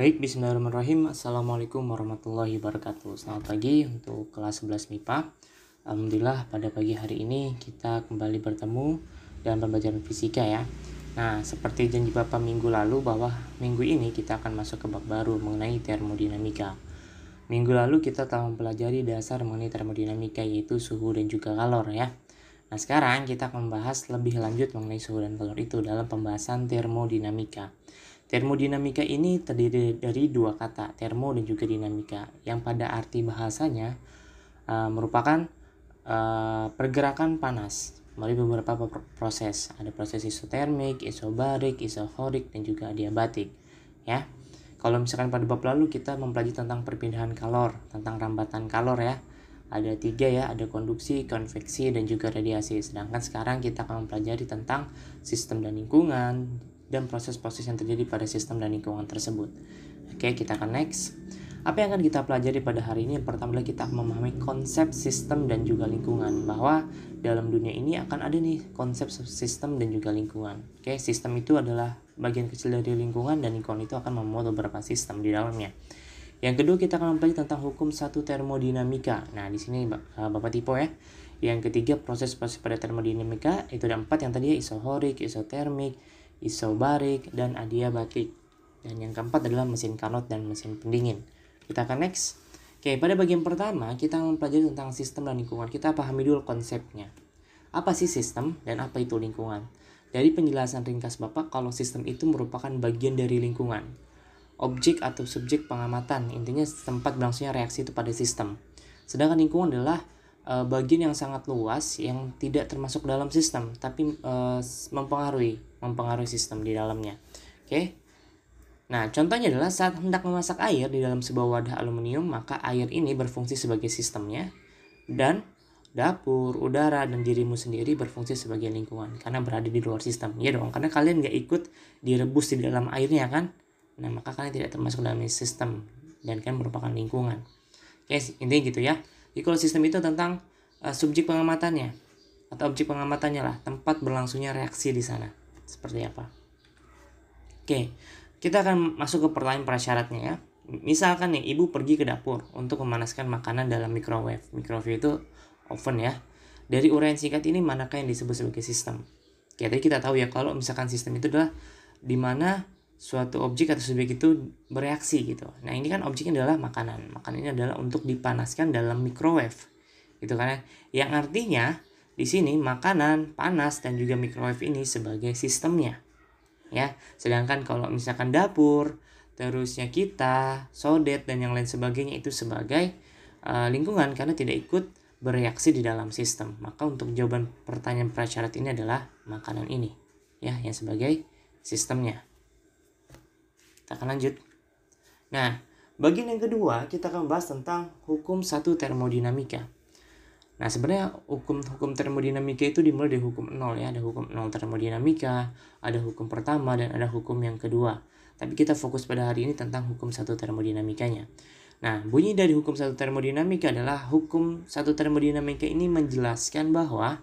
Baik, bismillahirrahmanirrahim. Assalamualaikum warahmatullahi wabarakatuh. Selamat pagi untuk kelas 11 MIPA. Alhamdulillah pada pagi hari ini kita kembali bertemu dalam pembelajaran fisika ya. Nah, seperti janji Bapak minggu lalu bahwa minggu ini kita akan masuk ke bab baru mengenai termodinamika. Minggu lalu kita telah mempelajari dasar mengenai termodinamika yaitu suhu dan juga kalor ya. Nah, sekarang kita akan membahas lebih lanjut mengenai suhu dan kalor itu dalam pembahasan termodinamika. Termodinamika ini terdiri dari dua kata, termo dan juga dinamika, yang pada arti bahasanya merupakan pergerakan panas melalui beberapa proses. Ada proses isotermik, isobarik, isohorik, dan juga adiabatik. Ya, kalau misalkan pada bab lalu kita mempelajari tentang perpindahan kalor, tentang rambatan kalor ya. Ada 3 ya, ada konduksi, konveksi, dan juga radiasi. Sedangkan sekarang kita akan mempelajari tentang sistem dan lingkungan, dan proses-proses yang terjadi pada sistem dan lingkungan tersebut. Oke, kita akan next. Apa yang akan kita pelajari pada hari ini? Pertama kita akan memahami konsep sistem dan juga lingkungan. Bahwa dalam dunia ini akan ada nih konsep sistem dan juga lingkungan. Oke, sistem itu adalah bagian kecil dari lingkungan dan lingkungan itu akan memuat beberapa sistem di dalamnya. Yang kedua kita akan mempelajari tentang hukum satu termodinamika. Nah, di sini Bapak tipe ya. Yang ketiga proses-proses pada termodinamika itu ada 4 yang tadi ya, isohorik, isotermik, isobarik, dan adiabatik. Dan yang keempat adalah mesin Carnot dan mesin pendingin. Kita akan next. Oke, pada bagian pertama kita mempelajari tentang sistem dan lingkungan. Kita pahami dulu konsepnya. Apa sih sistem dan apa itu lingkungan? Dari penjelasan ringkas Bapak, kalau sistem itu merupakan bagian dari lingkungan. Objek atau subjek pengamatan, intinya tempat berlangsungnya reaksi itu pada sistem. Sedangkan lingkungan adalah bagian yang sangat luas yang tidak termasuk dalam sistem tapi mempengaruhi sistem di dalamnya. Oke. Nah, contohnya adalah saat hendak memasak air di dalam sebuah wadah aluminium, maka air ini berfungsi sebagai sistemnya dan dapur, udara, dan dirimu sendiri berfungsi sebagai lingkungan karena berada di luar sistem. Ya dong, karena kalian nggak ikut direbus di dalam airnya kan. Nah, maka kalian tidak termasuk dalam sistem dan kan merupakan lingkungan. Oke, intinya gitu ya. Jadi kalau sistem itu tentang subjek pengamatannya atau objek pengamatannya lah, tempat berlangsungnya reaksi di sana. Seperti apa? Oke, kita akan masuk ke pertanyaan prasyaratnya ya. Misalkan nih, ibu pergi ke dapur untuk memanaskan makanan dalam microwave. Microwave itu oven ya. Dari uraian singkat ini manakah yang disebut sebagai sistem? Oke, tadi kita tahu ya kalau misalkan sistem itu adalah di mana suatu objek atau subjek itu bereaksi gitu. Nah, ini kan objeknya adalah makanan. Makanan ini adalah untuk dipanaskan dalam microwave. Gitu kan ya. Yang artinya di sini makanan, panas, dan juga microwave ini sebagai sistemnya. Ya, sedangkan kalau misalkan dapur, terusnya kita, sodet, dan yang lain sebagainya itu sebagai lingkungan karena tidak ikut bereaksi di dalam sistem. Maka untuk jawaban pertanyaan prasyarat ini adalah makanan ini. Ya, yang sebagai sistemnya. Kita akan lanjut. Nah, bagian yang kedua kita akan bahas tentang hukum satu termodinamika. Nah, sebenarnya hukum termodinamika itu dimulai dari hukum 0 ya. Ada hukum 0 termodinamika, ada hukum pertama, dan ada hukum yang kedua. Tapi kita fokus pada hari ini tentang hukum satu termodinamikanya. Nah, bunyi dari hukum satu termodinamika adalah hukum satu termodinamika ini menjelaskan bahwa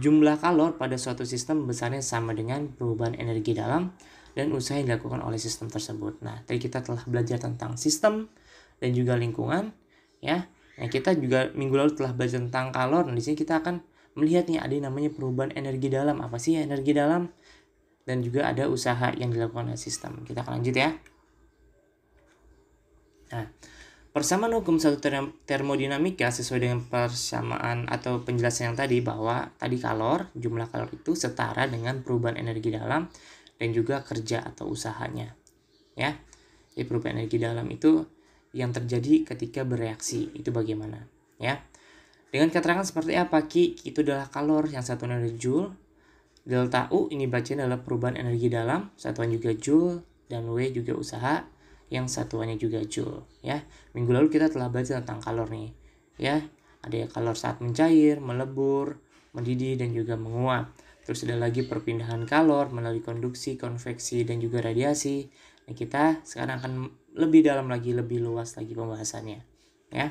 jumlah kalor pada suatu sistem besarnya sama dengan perubahan energi dalam dan usaha yang dilakukan oleh sistem tersebut. Nah, tadi kita telah belajar tentang sistem dan juga lingkungan ya. Nah, kita juga minggu lalu telah belajar tentang kalor. Nah, di sini kita akan melihat nih ada yang namanya perubahan energi dalam. Apa sih energi dalam? Dan juga ada usaha yang dilakukan oleh sistem. Kita akan lanjut ya. Nah, persamaan hukum satu termodinamika sesuai dengan persamaan atau penjelasan yang tadi bahwa tadi jumlah kalor itu setara dengan perubahan energi dalam dan juga kerja atau usahanya. Ya. Jadi perubahan energi dalam itu yang terjadi ketika bereaksi itu bagaimana ya. Dengan keterangan seperti apa? Q itu adalah kalor, yang satuan adalah joule. Delta U ini bacaan adalah perubahan energi dalam, satuan juga joule, dan W juga usaha yang satuannya juga joule ya. Minggu lalu kita telah belajar tentang kalor nih ya. Ada kalor saat mencair, melebur, mendidih, dan juga menguap. Terus ada lagi perpindahan kalor melalui konduksi, konveksi, dan juga radiasi. Nah, kita sekarang akan lebih dalam lagi, lebih luas lagi pembahasannya ya.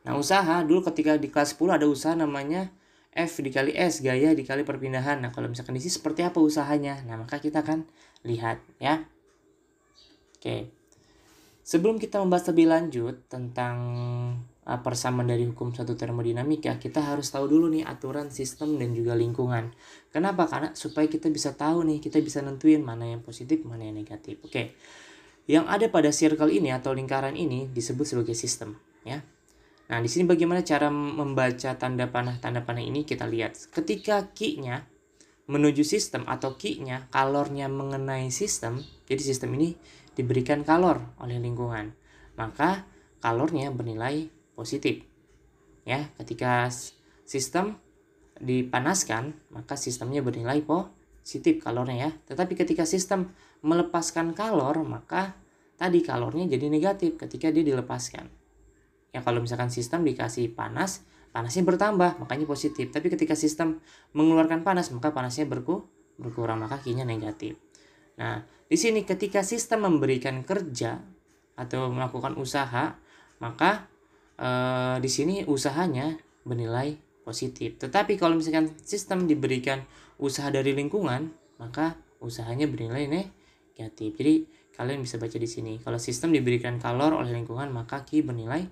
Nah, usaha dulu ketika di kelas 10 ada usaha namanya F dikali S, gaya dikali perpindahan. Nah, kalau misalkan di sini seperti apa usahanya? Nah, maka kita akan lihat ya. Oke. Sebelum kita membahas lebih lanjut tentang persamaan dari hukum satu termodinamika, kita harus tahu dulu nih aturan sistem dan juga lingkungan. Kenapa? Karena supaya kita bisa tahu nih, kita bisa nentuin mana yang positif, mana yang negatif. Oke. Yang ada pada circle ini atau lingkaran ini disebut sebagai sistem, ya. Nah, di sini bagaimana cara membaca tanda panah ini kita lihat. Ketika key-nya menuju sistem atau key-nya kalornya mengenai sistem, jadi sistem ini diberikan kalor oleh lingkungan, maka kalornya bernilai positif. Ya, ketika sistem dipanaskan, maka sistemnya bernilai positif kalornya ya. Tetapi ketika sistem melepaskan kalor, maka tadi kalornya jadi negatif ketika dia dilepaskan. Ya, kalau misalkan sistem dikasih panas, panasnya bertambah, makanya positif. Tapi ketika sistem mengeluarkan panas, maka panasnya berkurang, maka Q-nya negatif. Nah, di sini ketika sistem memberikan kerja atau melakukan usaha, maka di sini usahanya bernilai positif. Tetapi kalau misalkan sistem diberikan usaha dari lingkungan, maka usahanya bernilai negatif. Jadi kalian bisa baca di sini. Kalau sistem diberikan kalor oleh lingkungan, maka Q bernilai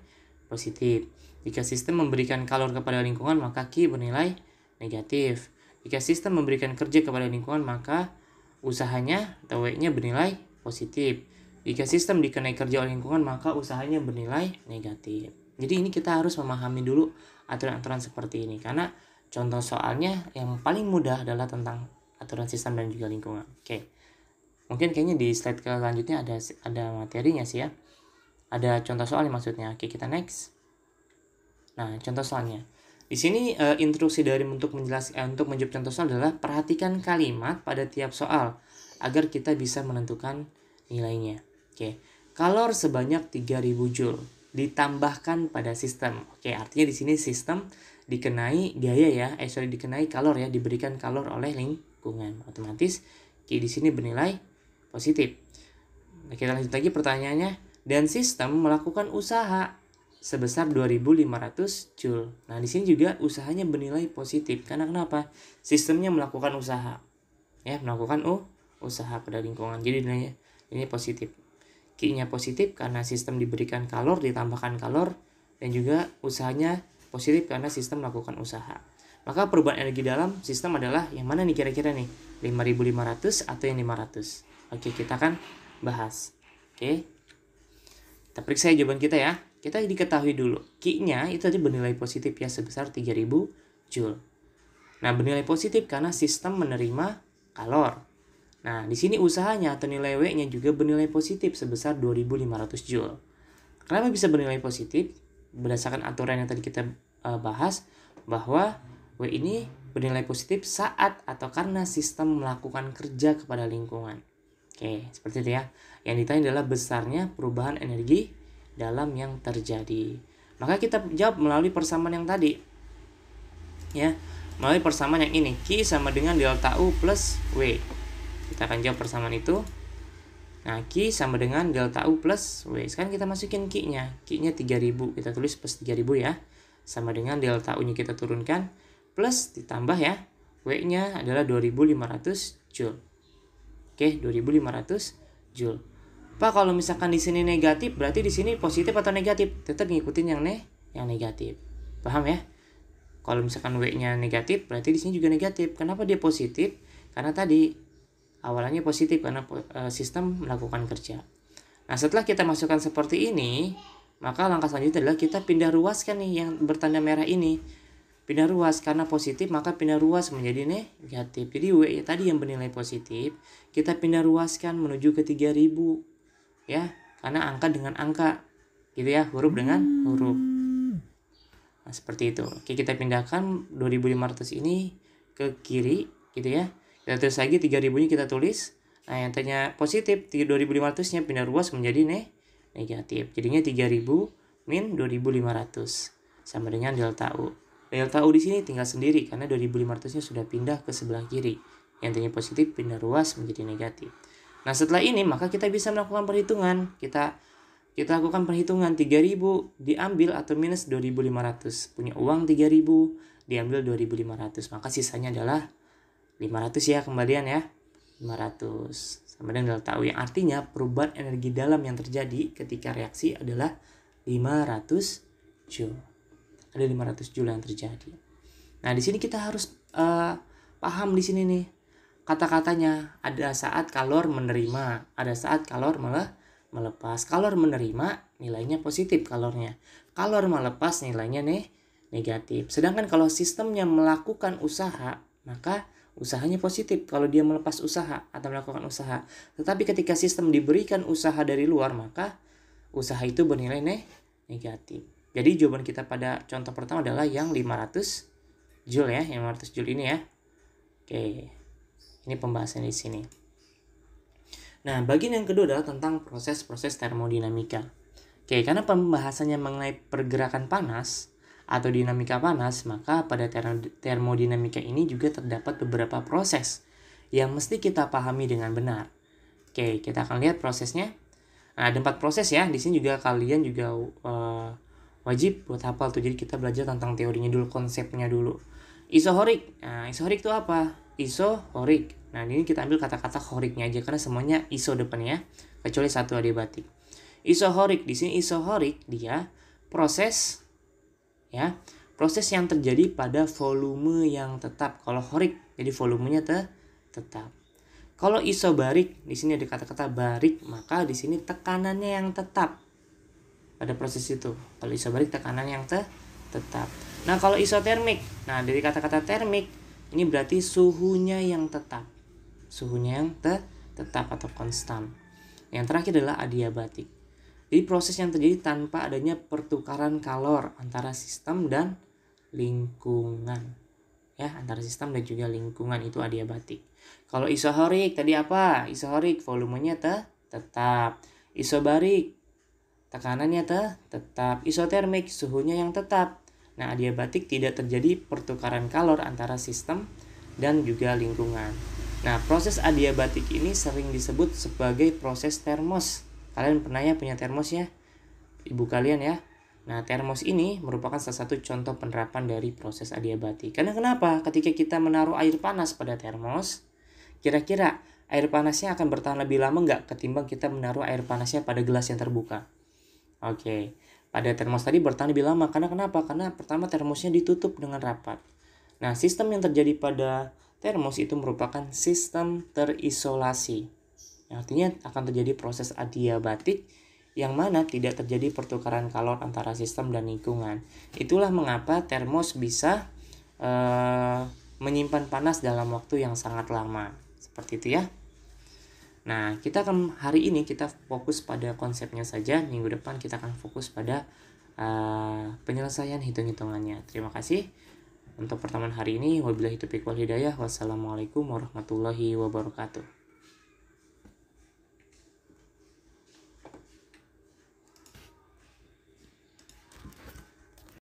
positif. Jika sistem memberikan kalor kepada lingkungan, maka Q bernilai negatif. Jika sistem memberikan kerja kepada lingkungan, maka usahanya atau W-nya bernilai positif. Jika sistem dikenai kerja oleh lingkungan, maka usahanya bernilai negatif. Jadi ini kita harus memahami dulu aturan-aturan seperti ini. Karena contoh soalnya yang paling mudah adalah tentang aturan sistem dan juga lingkungan. Oke. Mungkin kayaknya di slide selanjutnya ada materinya sih ya. Ada contoh soalnya maksudnya. Oke, kita next. Nah, contoh soalnya. Di sini instruksi dari untuk menjawab contoh soal adalah perhatikan kalimat pada tiap soal agar kita bisa menentukan nilainya. Oke. Kalor sebanyak 3000 Joule ditambahkan pada sistem. Oke, artinya di sini sistem dikenai dikenai kalor ya, diberikan kalor oleh lingkungan. Otomatis Q di sini bernilai positif. Nah, kita lanjut lagi pertanyaannya. Dan sistem melakukan usaha sebesar 2500 Joule. Nah, di sini juga usahanya bernilai positif. Karena kenapa? Sistemnya melakukan usaha. Ya, melakukan usaha pada lingkungan. Jadi nilainya ini positif. Q-nya positif karena sistem diberikan kalor, ditambahkan kalor, dan juga usahanya positif karena sistem melakukan usaha. Maka perubahan energi dalam sistem adalah yang mana nih kira-kira nih? 5500 atau yang 500? Oke, kita akan bahas. Oke. Kita periksa jawaban kita ya. Kita diketahui dulu. Q-nya itu tadi bernilai positif ya sebesar 3000 Joule. Nah, bernilai positif karena sistem menerima kalor. Nah, di sini usahanya atau nilai W-nya juga bernilai positif sebesar 2500 Joule. Kenapa bisa bernilai positif? Berdasarkan aturan yang tadi kita bahas, bahwa W ini bernilai positif saat atau karena sistem melakukan kerja kepada lingkungan. Oke, seperti itu ya. Yang ditanya adalah besarnya perubahan energi dalam yang terjadi. Maka kita jawab melalui persamaan yang tadi. Ya, melalui persamaan yang ini. Q sama dengan delta U plus W. Kita akan jawab persamaan itu. Nah, Q sama dengan delta U plus W. Sekarang kita masukin Q-nya. Q-nya 3000. Kita tulis plus 3000 ya. Sama dengan delta U-nya kita turunkan. Plus ditambah ya. W-nya adalah 2500 Joule. Oke, 2500 Joule. Pak, kalau misalkan di sini negatif, berarti di sini positif atau negatif? Tetap ngikutin yang negatif. Paham ya? Kalau misalkan W-nya negatif, berarti di sini juga negatif. Kenapa dia positif? Karena tadi awalnya positif karena sistem melakukan kerja. Nah, setelah kita masukkan seperti ini, maka langkah selanjutnya adalah kita pindah ruaskan nih yang bertanda merah ini. Pindah ruas karena positif, maka pindah ruas menjadi negatif. Jadi W tadi yang bernilai positif, kita pindah ruaskan menuju ke 3000. Ya, karena angka dengan angka. Gitu ya, huruf dengan huruf. Nah, seperti itu. Oke, kita pindahkan 2500 ini ke kiri, gitu ya. Kita tulis lagi 3000-nya kita tulis. Nah, yang tadinya positif, 2500-nya pindah ruas menjadi negatif. Jadinya 3000 min 2500 sama dengan delta U. Delta U di sini tinggal sendiri karena 2500-nya sudah pindah ke sebelah kiri. Yang tadinya positif pindah ruas menjadi negatif. Nah, setelah ini maka kita bisa melakukan perhitungan. Kita lakukan perhitungan 3000 diambil atau minus 2500. Punya uang 3000 diambil 2500. Maka sisanya adalah 500 ya kembalian ya. 500 sama dengan delta U, yang artinya perubahan energi dalam yang terjadi ketika reaksi adalah 500 Joule. Ada 500 Joule yang terjadi. Nah, di sini kita harus paham di sini nih kata-katanya. Ada saat kalor menerima, ada saat kalor melepas. Kalor menerima nilainya positif kalornya. Kalor melepas nilainya negatif. Sedangkan kalau sistemnya melakukan usaha, maka usahanya positif kalau dia melepas usaha atau melakukan usaha. Tetapi ketika sistem diberikan usaha dari luar, maka usaha itu bernilai negatif. Jadi jawaban kita pada contoh pertama adalah yang 500 Joule ya, yang 500 Joule ini ya. Oke. Ini pembahasan di sini. Nah, bagian yang kedua adalah tentang proses-proses termodinamika. Oke, karena pembahasannya mengenai pergerakan panas atau dinamika panas, maka pada termodinamika ini juga terdapat beberapa proses yang mesti kita pahami dengan benar. Oke, kita akan lihat prosesnya. Nah, ada 4 proses ya. Di sini juga kalian juga wajib buat hafal tuh. Jadi kita belajar tentang teorinya dulu, konsepnya dulu. Isohorik. Nah, isohorik itu apa? Isohorik. Nah, ini kita ambil kata-kata horiknya aja karena semuanya iso depannya, kecuali satu adiabatik. Isohorik, di sini isohorik dia proses ya, proses yang terjadi pada volume yang tetap. Kalau horik jadi volumenya tetap. Kalau isobarik, di sini ada kata-kata barik, maka di sini tekanannya yang tetap pada proses itu. Kalau isobarik tekanan yang tetap. Nah, kalau isotermik, nah dari kata-kata termik ini berarti suhunya yang tetap. Suhunya yang tetap atau konstan. Yang terakhir adalah adiabatik. Jadi proses yang terjadi tanpa adanya pertukaran kalor antara sistem dan lingkungan. Ya, antara sistem dan juga lingkungan itu adiabatik. Kalau isohorik tadi apa? Isohorik volumenya tetap. Isobarik tekanannya tetap. Isotermik suhunya yang tetap. Nah, adiabatik tidak terjadi pertukaran kalor antara sistem dan juga lingkungan. Nah, proses adiabatik ini sering disebut sebagai proses termos. Kalian pernah ya punya termos ya? Ibu kalian ya? Nah, termos ini merupakan salah satu contoh penerapan dari proses adiabatik. Karena kenapa? Ketika kita menaruh air panas pada termos, kira-kira air panasnya akan bertahan lebih lama nggak ketimbang kita menaruh air panasnya pada gelas yang terbuka? Oke, pada termos tadi bertahan lebih lama. Karena kenapa? Karena pertama termosnya ditutup dengan rapat. Nah, sistem yang terjadi pada termos itu merupakan sistem terisolasi. Artinya akan terjadi proses adiabatik yang mana tidak terjadi pertukaran kalor antara sistem dan lingkungan. Itulah mengapa termos bisa menyimpan panas dalam waktu yang sangat lama. Seperti itu ya. Nah, kita akan hari ini kita fokus pada konsepnya saja. Minggu depan kita akan fokus pada penyelesaian hitung-hitungannya. Terima kasih untuk pertemuan hari ini. Wabillahi taufiq wal hidayah. Wassalamualaikum warahmatullahi wabarakatuh.